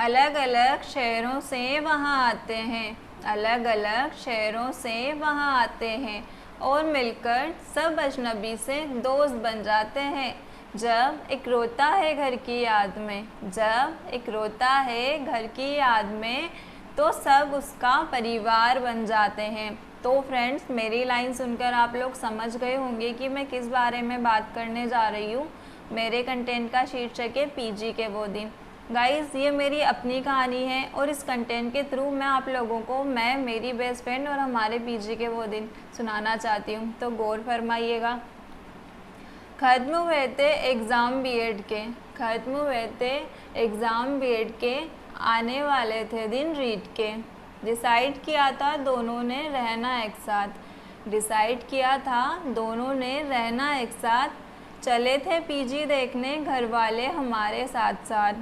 अलग अलग शहरों से वहाँ आते हैं, अलग अलग शहरों से वहाँ आते हैं और मिलकर सब अजनबी से दोस्त बन जाते हैं। जब एक रोता है घर की याद में, जब एक रोता है घर की याद में, तो सब उसका परिवार बन जाते हैं। तो फ्रेंड्स, मेरी लाइन सुनकर आप लोग समझ गए होंगे कि मैं किस बारे में बात करने जा रही हूँ। मेरे कंटेंट का शीर्षक है पीजी के वो दिन। गाइस, ये मेरी अपनी कहानी है और इस कंटेंट के थ्रू मैं आप लोगों को मेरी बेस्ट फ्रेंड और हमारे पीजी के वो दिन सुनाना चाहती हूँ, तो गौर फरमाइएगा। ख़त्म हुए थे एग्ज़ाम बीएड के, ख़त्म हुए थे एग्ज़ाम बीएड के, आने वाले थे दिन रीट के। डिसाइड किया था दोनों ने रहना एक साथ, डिसाइड किया था दोनों ने रहना एक साथ। चले थे पीजी देखने घर वाले हमारे साथ साथ।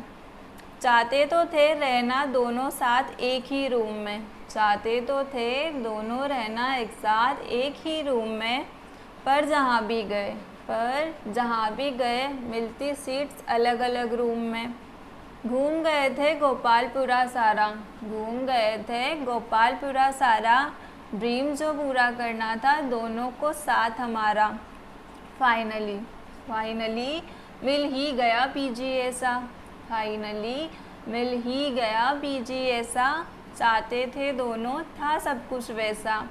चाहते तो थे रहना दोनों साथ एक ही रूम में, चाहते तो थे दोनों रहना एक साथ एक ही रूम में। पर जहाँ भी गए मिलती सीट्स अलग अलग रूम में। घूम गए थे गोपालपुरा सारा, घूम गए थे गोपालपुरा सारा। ड्रीम जो पूरा करना था दोनों को साथ हमारा। फाइनली मिल ही गया पीजी ऐसा, फाइनली मिल ही गया पीजी ऐसा। चाहते थे दोनों था सब कुछ वैसा।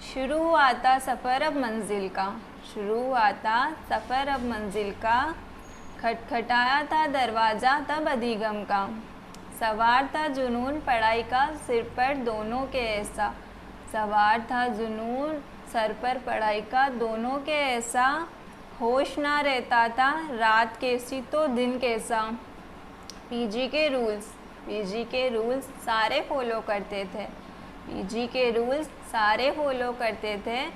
शुरू हुआ था सफ़र अब मंजिल का, शुरू हुआ था सफ़र अब मंजिल का। खटखटाया था दरवाज़ा तब अधिगम का। सवार था जुनून पढ़ाई का सिर पर दोनों के ऐसा, सवार था जुनून सर पर पढ़ाई का दोनों के ऐसा। होश ना रहता था रात कैसी तो दिन कैसा। पीजी के रूल्स सारे फॉलो करते थे, पीजी के रूल्स सारे फॉलो करते थे।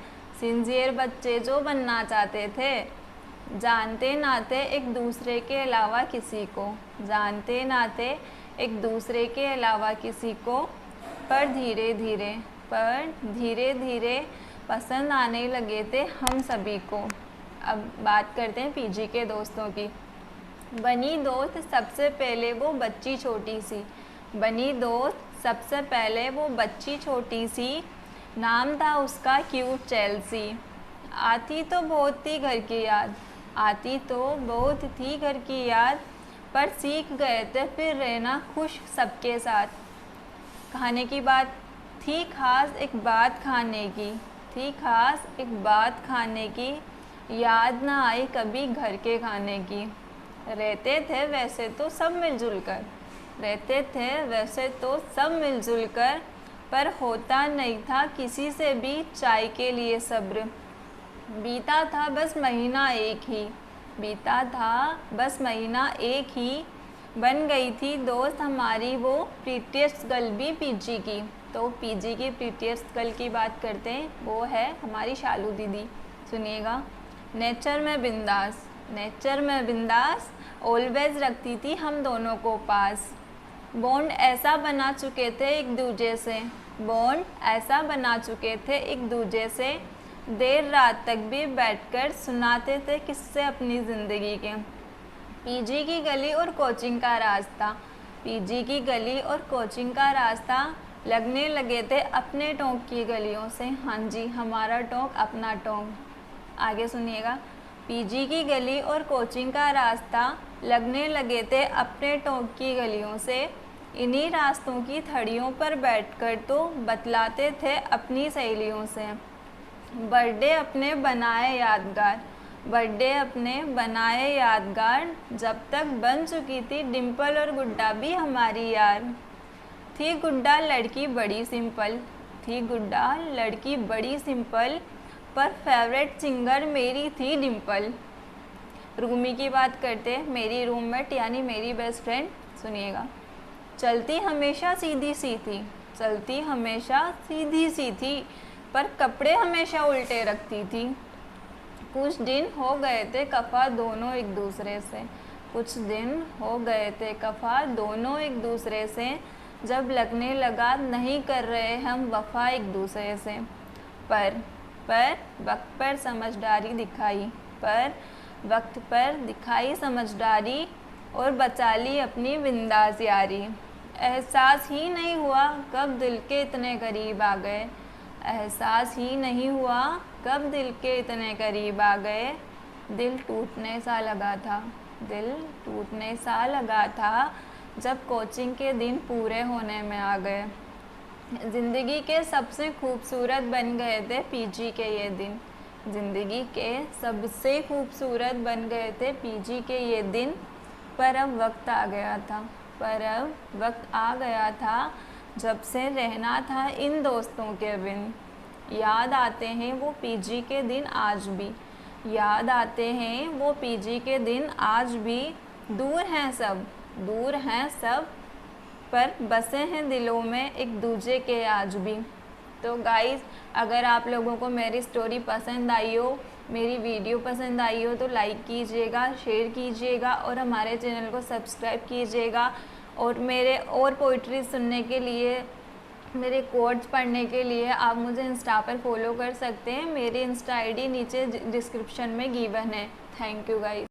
सिंसियर बच्चे जो बनना चाहते थे, जानते ना थे एक दूसरे के अलावा किसी को, जानते ना थे एक दूसरे के अलावा किसी को। पर धीरे धीरे पसंद आने लगे थे हम सभी को। अब बात करते हैं पीजी के दोस्तों की। बनी दोस्त सबसे पहले वो बच्ची छोटी सी, बनी दोस्त सबसे पहले वो बच्ची छोटी सी। नाम था उसका क्यूट चेल्सी। आती तो बहुत थी घर की याद, आती तो बहुत थी घर की याद। पर सीख गए थे फिर रहना खुश सबके साथ। खाने की बात थी खास एक बात खाने की, थी खास एक बात खाने की। याद ना आई कभी घर के खाने की। रहते थे वैसे तो सब मिलजुल कर, रहते थे वैसे तो सब मिलजुल कर। पर होता नहीं था किसी से भी चाय के लिए सब्र। बीता था बस महीना एक ही, बीता था बस महीना एक ही। बन गई थी दोस्त हमारी वो प्रीटियस्ट गर्ल भी पीजी की। तो पीजी की प्रीटियस्ट गर्ल की बात करते हैं, वो है हमारी शालू दीदी। सुनिएगा। नेचर में बिंदास, नेचर में बिंदास, ऑलवेज रखती थी हम दोनों को पास। बॉन्ड ऐसा बना चुके थे एक दूजे से, बॉन्ड ऐसा बना चुके थे एक दूजे से। देर रात तक भी बैठकर सुनाते थे किस्से अपनी ज़िंदगी के। पीजी की गली और कोचिंग का रास्ता, पीजी की गली और कोचिंग का रास्ता लगने लगे थे अपने टोंक की गलियों से। हाँ जी, हमारा टोंक अपना टोंक। आगे सुनिएगा। पीजी की गली और कोचिंग का रास्ता लगने लगे थे अपने टोंक की गलियों से। इन्हीं रास्तों की थड़ियों पर बैठकर तो बतलाते थे अपनी सहेलियों से। बर्थडे अपने बनाए यादगार, बर्थडे अपने बनाए यादगार। जब तक बन चुकी थी डिम्पल और गुड्डा भी हमारी यार। थी गुड्डा लड़की बड़ी सिंपल, थी गुड्डा लड़की बड़ी सिंपल। पर फेवरेट सिंगर मेरी थी डिम्पल। रूमी की बात करते, मेरी रूममेट यानी मेरी बेस्ट फ्रेंड। सुनिएगा। चलती हमेशा सीधी सी थी, चलती हमेशा सीधी सी थी, पर कपड़े हमेशा उल्टे रखती थी। कुछ दिन हो गए थे कफ़ा दोनों एक दूसरे से, कुछ दिन हो गए थे कफ़ा दोनों एक दूसरे से। जब लगने लगा नहीं कर रहे हम वफ़ा एक दूसरे से। पर वक्त पर समझदारी दिखाई, पर वक्त पर दिखाई समझदारी और बचा ली अपनी बिंदास यारी। एहसास ही नहीं हुआ कब दिल के इतने करीब आ गए, एहसास ही नहीं हुआ कब दिल के इतने करीब आ गए। दिल टूटने सा लगा था, दिल टूटने सा लगा था, जब कोचिंग के दिन पूरे होने में आ गए। ज़िंदगी के सबसे खूबसूरत बन गए थे पीजी के ये दिन, ज़िंदगी के सबसे खूबसूरत बन गए थे पीजी के ये दिन। पर अब वक्त आ गया था, पर अब वक्त आ गया था, जब से रहना था इन दोस्तों के बिन। याद आते हैं वो पीजी के दिन आज भी, याद आते हैं वो पीजी के दिन आज भी। दूर हैं सब, दूर हैं सब, पर बसे हैं दिलों में एक दूजे के आज भी। तो गाइज़, अगर आप लोगों को मेरी स्टोरी पसंद आई हो, मेरी वीडियो पसंद आई हो, तो लाइक कीजिएगा, शेयर कीजिएगा और हमारे चैनल को सब्सक्राइब कीजिएगा। और मेरे और पोइट्री सुनने के लिए, मेरे कोट्स पढ़ने के लिए आप मुझे इंस्टा पर फॉलो कर सकते हैं। मेरी इंस्टा आईडी नीचे डिस्क्रिप्शन में गिवन है। Thank you guys.